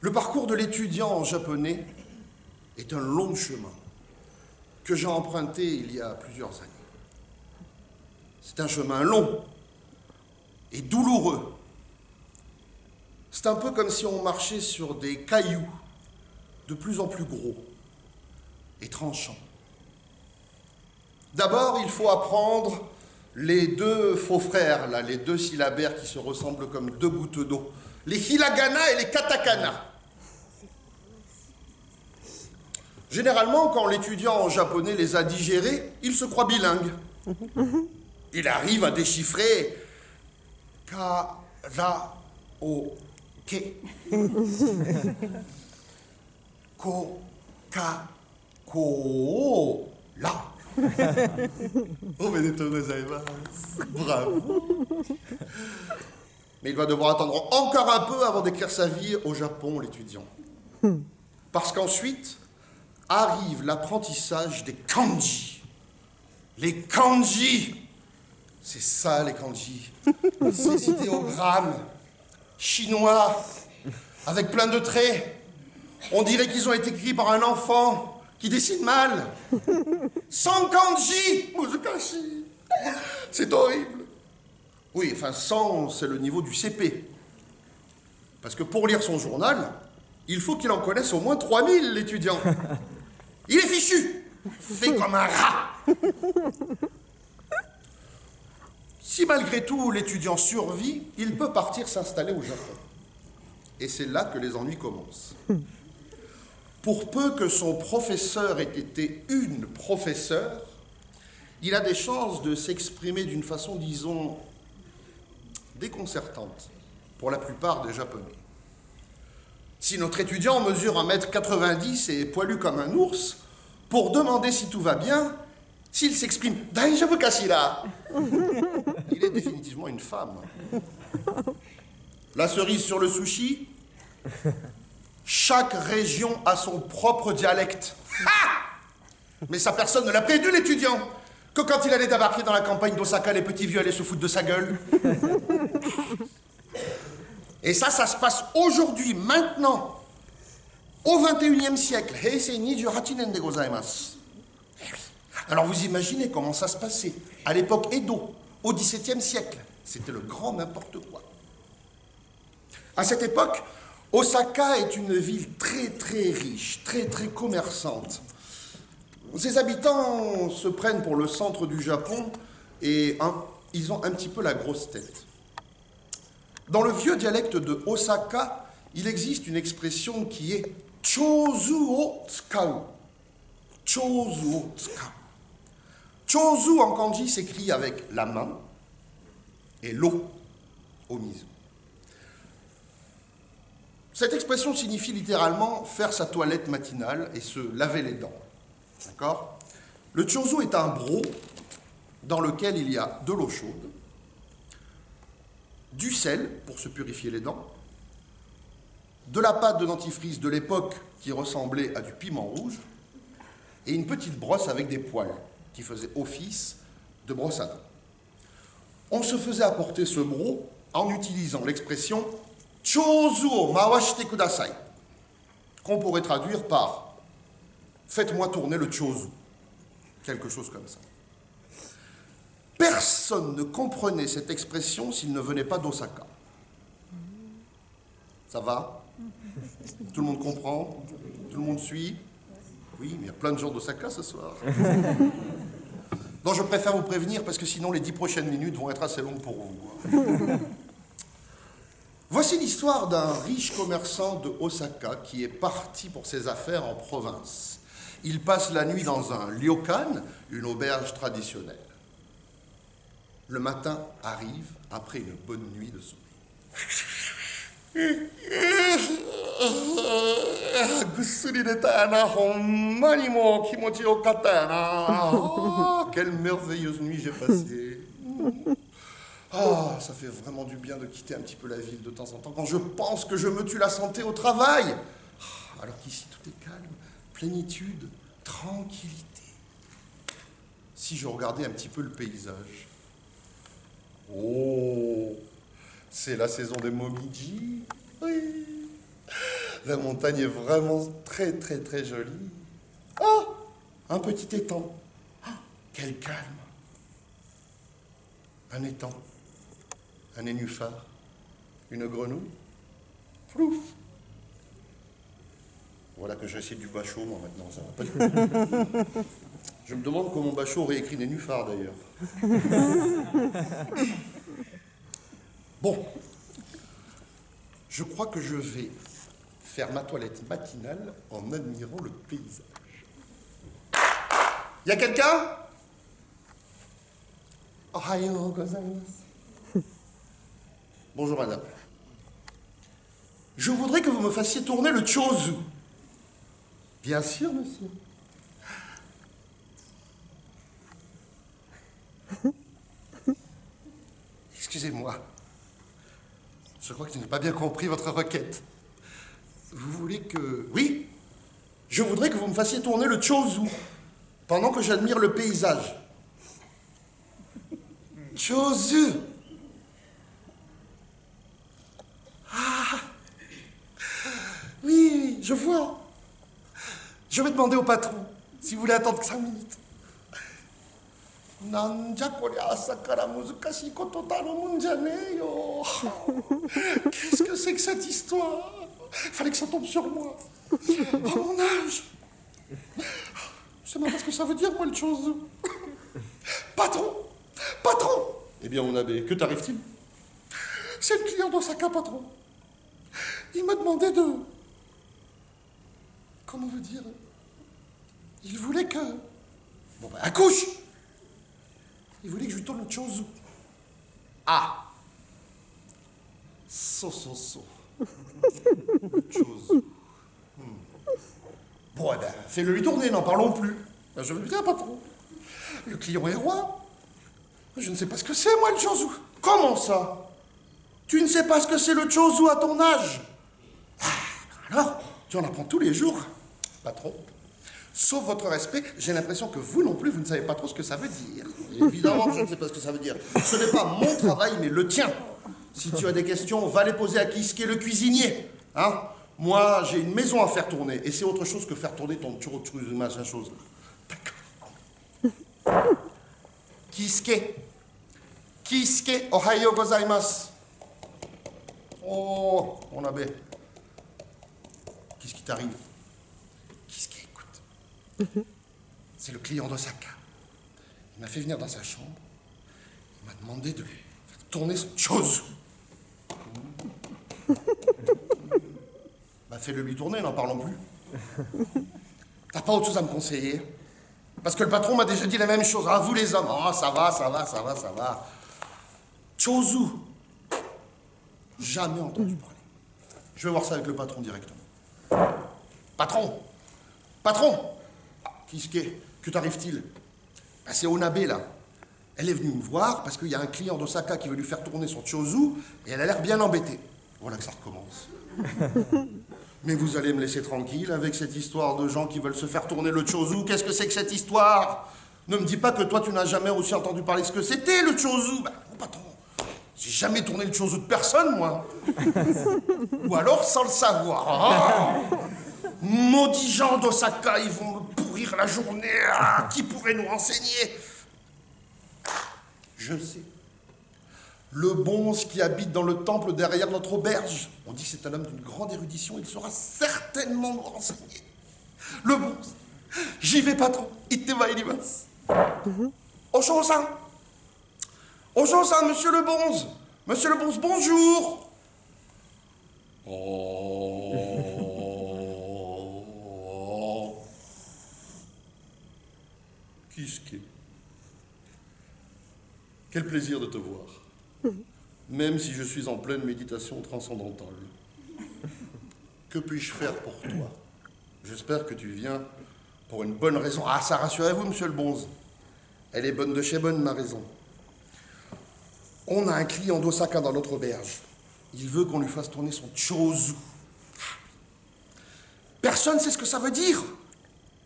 Le parcours de l'étudiant en japonais est un long chemin que j'ai emprunté il y a plusieurs années. C'est un chemin long et douloureux. C'est un peu comme si on marchait sur des cailloux de plus en plus gros et tranchants. D'abord, il faut apprendre les deux faux frères, là, les deux syllabaires qui se ressemblent comme deux gouttes d'eau. Les hiragana et les katakana. Généralement, quand l'étudiant en japonais les a digérés, il se croit bilingue. Il arrive à déchiffrer ka, ra, o, ke. Ko, ka, ko, la. Omedetou gozaimasu. Bravo. Mais il va devoir attendre encore un peu avant d'écrire sa vie au Japon, l'étudiant. Parce qu'ensuite arrive l'apprentissage des kanji. Les kanji, c'est ça les kanji. Ces idéogrammes chinois avec plein de traits. On dirait qu'ils ont été écrits par un enfant qui dessine mal. Sans kanji, Muzukashi. C'est horrible. Oui, enfin 100, c'est le niveau du CP. Parce que pour lire son journal, il faut qu'il en connaisse au moins 3000, l'étudiant. Il est fichu, fait comme un rat. Si malgré tout l'étudiant survit, il peut partir s'installer au Japon. Et c'est là que les ennuis commencent. Pour peu que son professeur ait été une professeure, il a des chances de s'exprimer d'une façon, disons, déconcertante pour la plupart des Japonais. Si notre étudiant mesure 1m90 et est poilu comme un ours, pour demander si tout va bien, s'il s'exprime « Daijoubu kashira ?» il est définitivement une femme. La cerise sur le sushi, chaque région a son propre dialecte. Ah! Mais sa personne ne l'a prévenu, l'étudiant, que quand il allait débarquer dans la campagne d'Osaka, les petits vieux allaient se foutre de sa gueule. Et ça se passe aujourd'hui, maintenant, au XXIe siècle. Heisei 28 nen de gozaimasu. Alors vous imaginez comment ça se passait à l'époque Edo, au XVIIe siècle. C'était le grand n'importe quoi. À cette époque, Osaka est une ville très très riche, très très commerçante. Ses habitants se prennent pour le centre du Japon et ils ont un petit peu la grosse tête. Dans le vieux dialecte de Osaka, il existe une expression qui est chozu o tsukau. Chozu o tsukau. Chozu en kanji s'écrit avec la main et l'o au miso. Cette expression signifie littéralement faire sa toilette matinale et se laver les dents. D'accord ? Le chozu est un broc dans lequel il y a de l'eau chaude, du sel pour se purifier les dents, de la pâte de dentifrice de l'époque qui ressemblait à du piment rouge, et une petite brosse avec des poils qui faisait office de brosse à dents. On se faisait apporter ce broc en utilisant l'expression « chozu o mawashite kudasai », qu'on pourrait traduire par « faites-moi tourner le chozu », quelque chose comme ça. Personne ne comprenait cette expression s'il ne venait pas d'Osaka. Ça va ? Tout le monde comprend ? Tout le monde suit ? Oui, mais il y a plein de gens d'Osaka ce soir. Donc je préfère vous prévenir parce que sinon les 10 prochaines minutes vont être assez longues pour vous. Voici l'histoire d'un riche commerçant de Osaka qui est parti pour ses affaires en province. Il passe la nuit dans un ryokan, une auberge traditionnelle. Le matin arrive après une bonne nuit de sommeil. Quelle merveilleuse nuit j'ai passée. Ah, ça fait vraiment du bien de quitter un petit peu la ville de temps en temps quand je pense que je me tue la santé au travail. Alors qu'ici tout est calme, plénitude, tranquillité. Si je regardais un petit peu le paysage. Oh, c'est la saison des momiji. Oui. La montagne est vraiment très, très, très jolie. Oh, un petit étang. Ah, quel calme. Un étang, un nénuphar, une grenouille. Plouf. Voilà que j'essaie du Bachot, moi, maintenant, ça va pas du tout. Je me demande comment Bachot aurait écrit nénuphar, d'ailleurs. Bon, je crois que je vais faire ma toilette matinale en admirant le paysage. Y a quelqu'un? Ohayo gozaimasu. Bonjour madame. Je voudrais que vous me fassiez tourner le chozu. Bien sûr, monsieur. Excusez-moi. Je crois que je n'ai pas bien compris votre requête. Vous voulez que... Oui, je voudrais que vous me fassiez tourner le chozu pendant que j'admire le paysage. Chozu. Ah. Oui, je vois. Je vais demander au patron si vous voulez attendre que 5 minutes. Nanja koria asakara muzukashi koto taro munja ne yo. Qu'est-ce que c'est que cette histoire? Fallait que ça tombe sur moi. Oh mon âge. Je sais même pas ce que ça veut dire, moi, le chozu. Patron. Patron. Eh bien, mon abbé, que t'arrive-t-il? C'est le client d'Osaka, patron. Il m'a demandé de... Comment vous dire? Il voulait que... Bon, ben, accouche. Il voulait que je lui tourne le chozu. Ah. So. Le chozu. Bon, eh ben, fais-le lui tourner, n'en parlons plus. Ben, je veux bien, patron. Le client est roi. Je ne sais pas ce que c'est, moi, le chozu. Comment ça? Tu ne sais pas ce que c'est le chozu à ton âge? Ah, alors, tu en apprends tous les jours, patron. Sauf votre respect, j'ai l'impression que vous non plus, vous ne savez pas trop ce que ça veut dire. Et évidemment que je ne sais pas ce que ça veut dire. Ce n'est pas mon travail, mais le tien. Si tu as des questions, va les poser à Kisuke, le cuisinier. Hein? Moi, j'ai une maison à faire tourner, et c'est autre chose que faire tourner ton churro-churro, machin chose. D'accord. Kisuke, ohayo gozaimasu. Oh, mon abbé. Qu'est-ce qui t'arrive? Kisuke, écoute. C'est le client d'Osaka. Il m'a fait venir dans sa chambre. Il m'a demandé de faire tourner son chozu. Bah fais-le lui tourner, n'en parlons plus. T'as pas autre chose à me conseiller? Parce que le patron m'a déjà dit la même chose. Ah, vous les hommes, oh, ça va. Chozu. Jamais entendu parler. Je vais voir ça avec le patron directement. Patron. Ah, Kisuke, que t'arrive-t-il? Bah, c'est Onabe, là. Elle est venue me voir parce qu'il y a un client d'Osaka qui veut lui faire tourner son chozu et elle a l'air bien embêtée. Voilà que ça recommence. Mais vous allez me laisser tranquille avec cette histoire de gens qui veulent se faire tourner le chozu. Qu'est-ce que c'est que cette histoire? Ne me dis pas que toi, tu n'as jamais aussi entendu parler de ce que c'était, le chozu. Bah, mon patron, j'ai jamais tourné le chozu de personne, moi. Ou alors sans le savoir. Oh, maudits gens d'Osaka, ils vont me pourrir la journée. Ah, qui pourrait nous renseigner? Je sais. Le bonze qui habite dans le temple derrière notre auberge. On dit que c'est un homme d'une grande érudition, il saura certainement nous renseigner. Le bonze. J'y vais, patron. Ittema irimasu. Osho-san, monsieur le bonze. Monsieur le bonze, bonjour. Oh. Kisuke. Quel plaisir de te voir. Même si je suis en pleine méditation transcendantale. Que puis-je faire pour toi? J'espère que tu viens pour une bonne raison. Ah, ça, rassurez-vous, monsieur le bonze. Elle est bonne de chez bonne, ma raison. On a un client d'Osaka dans notre auberge. Il veut qu'on lui fasse tourner son chozu. Personne ne sait ce que ça veut dire.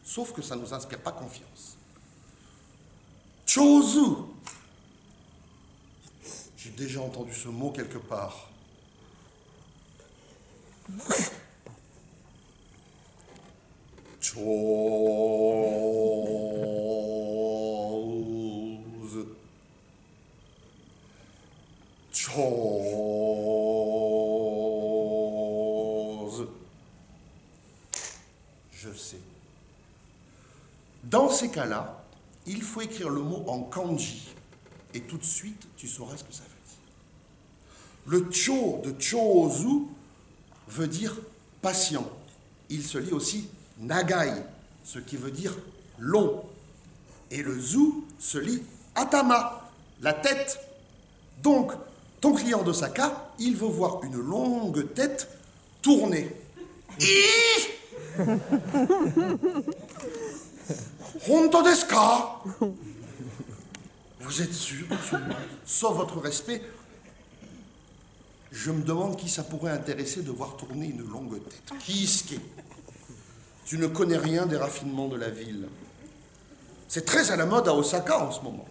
Sauf que ça ne nous inspire pas confiance. Chozu. J'ai déjà entendu ce mot quelque part. chose. Chose. Je sais. Dans ces cas-là, il faut écrire le mot en kanji. Et tout de suite, tu sauras ce que ça veut dire. Le cho de chozu veut dire patient. Il se lit aussi nagai, ce qui veut dire long. Et le zu se lit atama, la tête. Donc, ton client d'Osaka, il veut voir une longue tête tournée. Honto desu ka? Vous êtes sûr, absolument? Sauf votre respect, je me demande qui ça pourrait intéresser de voir tourner une longue tête. Kiisuke, tu ne connais rien des raffinements de la ville. C'est très à la mode à Osaka en ce moment.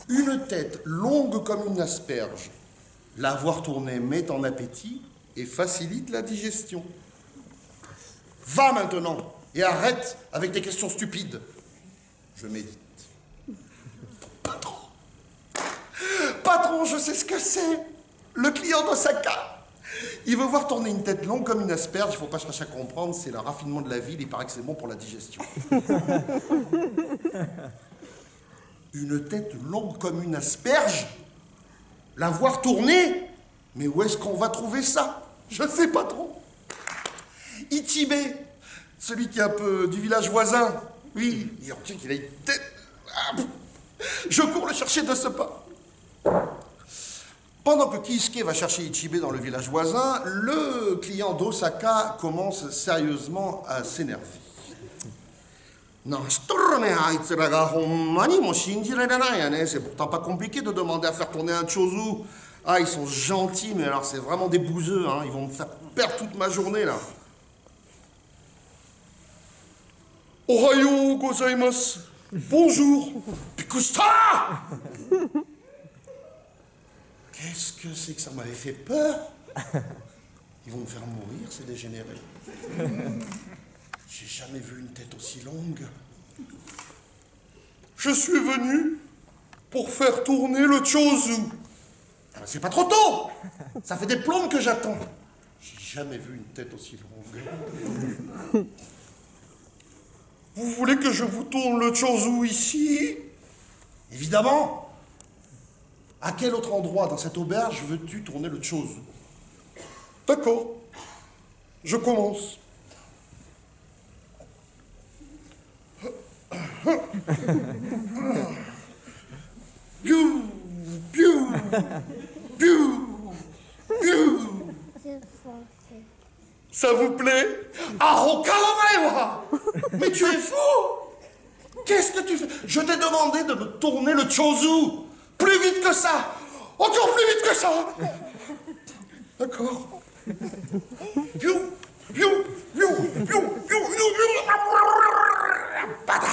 Une tête longue comme une asperge. La voir tourner met en appétit et facilite la digestion. Va maintenant et arrête avec tes questions stupides. Je médite. Patron, patron, je sais ce que c'est. Le client d'Osaka. Il veut voir tourner une tête longue comme une asperge. Il ne faut pas chercher à comprendre. C'est le raffinement de la ville. Il paraît que c'est bon pour la digestion. Une tête longue comme une asperge? La voir tourner? Mais où est-ce qu'on va trouver ça? Je sais pas trop. Ichibe, celui qui est un peu du village voisin. Oui, il a une tête. Je cours le chercher de ce pas. Pendant que Kiisuke va chercher Ichibe dans le village voisin, le client d'Osaka commence sérieusement à s'énerver. C'est pourtant pas compliqué de demander à faire tourner un chozu. Ah, ils sont gentils, mais alors c'est vraiment des bouseux, hein. Ils vont me faire perdre toute ma journée, là. Ohayo gozaimasu. Bonjour. Bikusta! Qu'est-ce que c'est que ça m'avait fait peur? Ils vont me faire mourir, ces dégénérés. J'ai jamais vu une tête aussi longue. Je suis venu pour faire tourner le chozu. C'est pas trop tôt. Ça fait des plombes que j'attends. J'ai jamais vu une tête aussi longue. Vous voulez que je vous tourne le chozu ici? Évidemment. À quel autre endroit dans cette auberge veux-tu tourner le chozu? D'accord. Je commence. Piou, piou, piou, piou. Ça vous plaît? Ah, Okamaewa! Mais tu es fou! Qu'est-ce que tu fais? Je t'ai demandé de me tourner le chozu. Plus vite que ça! Encore plus vite que ça! D'accord. Piou, piou, piou, piou, piou, piou, piou. Bada!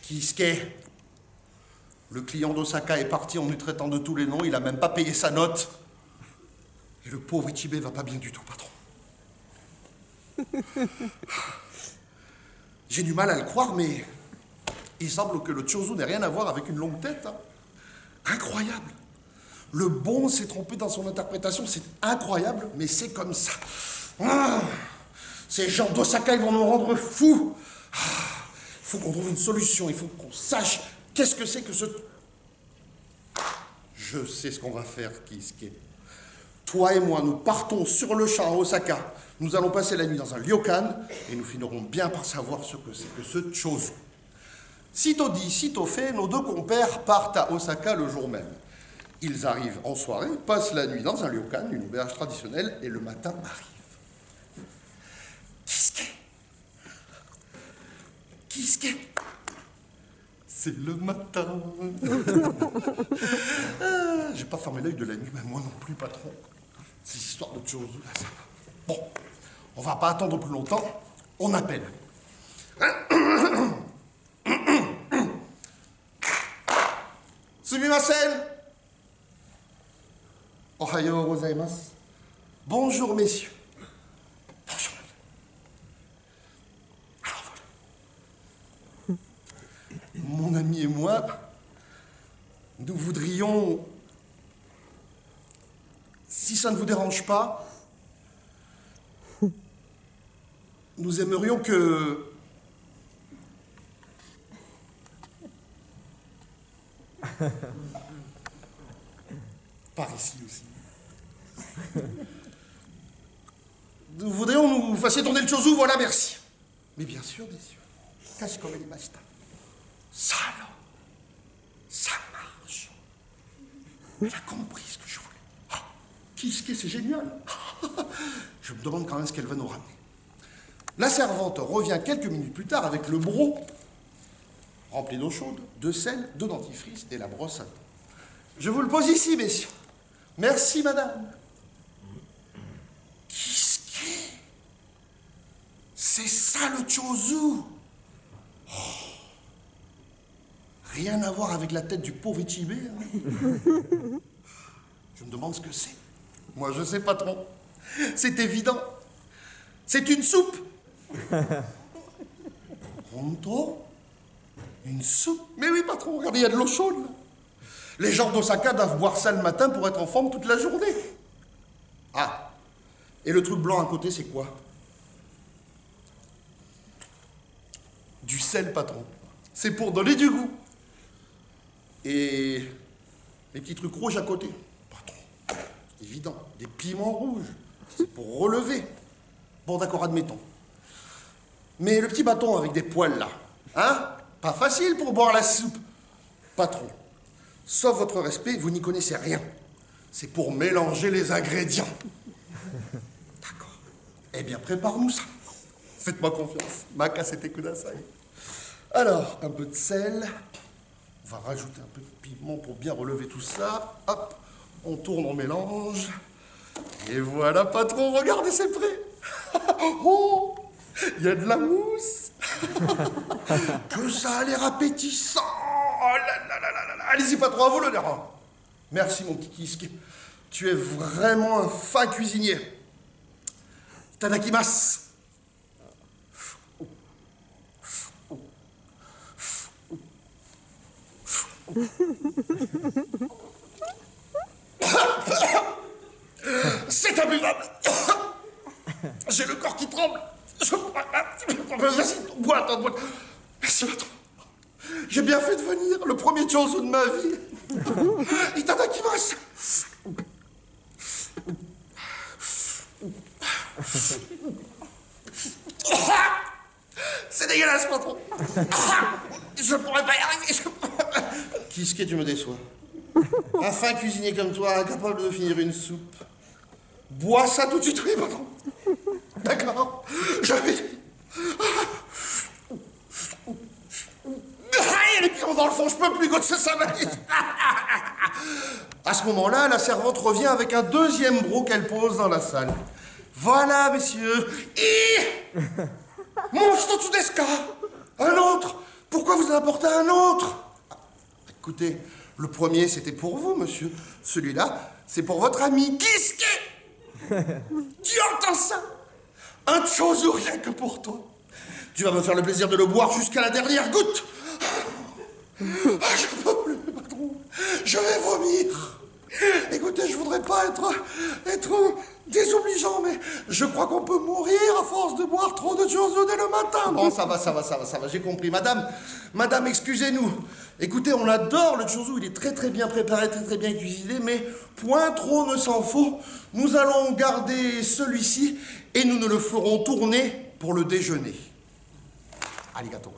Kiisuke, le client d'Osaka est parti en lui traitant de tous les noms, il n'a même pas payé sa note. Et le pauvre Ichibe va pas bien du tout, patron. J'ai du mal à le croire, mais il semble que le chozu n'ait rien à voir avec une longue tête. Hein. Incroyable. Le bon s'est trompé dans son interprétation, c'est incroyable, mais c'est comme ça. Ah, ces gens d'Osaka, ils vont nous rendre fous. Il faut qu'on trouve une solution, il faut qu'on sache qu'est-ce que c'est que ce... Je sais ce qu'on va faire, Kiisuke. Toi et moi, nous partons sur le champ à Osaka. Nous allons passer la nuit dans un ryokan et nous finirons bien par savoir ce que c'est que ce chozu. Sitôt dit, sitôt fait, nos deux compères partent à Osaka le jour même. Ils arrivent en soirée, passent la nuit dans un ryokan, une auberge traditionnelle, et le matin arrive. Kiisuke! Kiisuke! C'est le matin. J'ai pas fermé l'œil de la nuit, mais moi non plus, patron. Ces histoires de chozu, là, ça va. Bon, on va pas attendre plus longtemps. On appelle. Sumimasen. Ohayo gozaimasu. Bonjour, messieurs. Bonjour. Alors voilà. Mon ami et moi, nous voudrions, si ça ne vous dérange pas, nous aimerions que... Par ici aussi. Nous voudrions nous fassiez tourner le chouzou, voilà, merci. Mais bien sûr, messieurs. Cache comme les machtas. Ça alors, ça marche. Elle a compris ce que je voulais. Ah, qu'est-ce c'est génial. Je me demande quand même ce qu'elle va nous ramener. La servante revient quelques minutes plus tard avec le broc rempli d'eau chaude, de sel, de dentifrice et la brosse à dents. Je vous le pose ici, messieurs. Merci, madame. Qu'est-ce qu'est? C'est ça le chouzou. Oh. Rien à voir avec la tête du pauvre Ichibé. Hein. Je me demande ce que c'est. Moi, je sais, patron. C'est évident. C'est une soupe. Ronto? Une soupe? Mais oui, patron, regardez, il y a de l'eau chaude. Les gens d'Osaka doivent boire ça le matin pour être en forme toute la journée. Ah, et le truc blanc à côté, c'est quoi? Du sel, patron. C'est pour donner du goût. Et les petits trucs rouges à côté. Patron, c'est évident. Des piments rouges. C'est pour relever. Bon, d'accord, admettons. Mais le petit bâton avec des poils, là, hein? Pas facile pour boire la soupe. Patron, sauf votre respect, vous n'y connaissez rien. C'est pour mélanger les ingrédients. D'accord. Eh bien, prépare-nous ça. Faites-moi confiance. Makasete kudasai. Alors, un peu de sel. On va rajouter un peu de piment pour bien relever tout ça. Hop, on tourne, on mélange. Et voilà, patron, regardez, c'est prêt. Oh, il y a de la mousse. Que ça a l'air appétissant. Oh là là là là là. Allez-y, patron, à vous l'honneur. Merci, mon petit Kiski. Tu es vraiment un fin cuisinier. Tadakimasu. C'est imbuvable. J'ai le corps qui tremble. Vas-y, bois, attends, bois. Merci, attends. J'ai bien fait de venir, le premier chouzou de ma vie. Itadakimasu. C'est dégueulasse, patron. Je pourrais pas y arriver. Qu'est-ce que tu me déçois? Un fin cuisinier comme toi, incapable de finir une soupe. Bois ça tout de suite, oui, patron. D'accord. Je vais... Il y a les pions dans le fond, je peux plus goûter ça. À ce moment-là, la servante revient avec un deuxième broc qu'elle pose dans la salle. Voilà, messieurs. Et... Monstre Tsudeska. Un autre. Pourquoi vous en apportez un autre? Écoutez, le premier, c'était pour vous, monsieur. Celui-là, c'est pour votre ami Kiske. Tu entends ça? Un chouzou rien que pour toi. Tu vas me faire le plaisir de le boire jusqu'à la dernière goutte. Je peux plus, patron. Je vais vomir. Écoutez, je voudrais pas être désobligeant, mais je crois qu'on peut mourir à force de boire trop de chouzou dès le matin. Bon, ça va, j'ai compris. Madame, excusez-nous. Écoutez, on adore le chouzou, il est très très bien préparé, très très bien cuisiné, mais point trop ne s'en faut. Nous allons garder celui-ci et nous ne le ferons tourner pour le déjeuner. Arigato.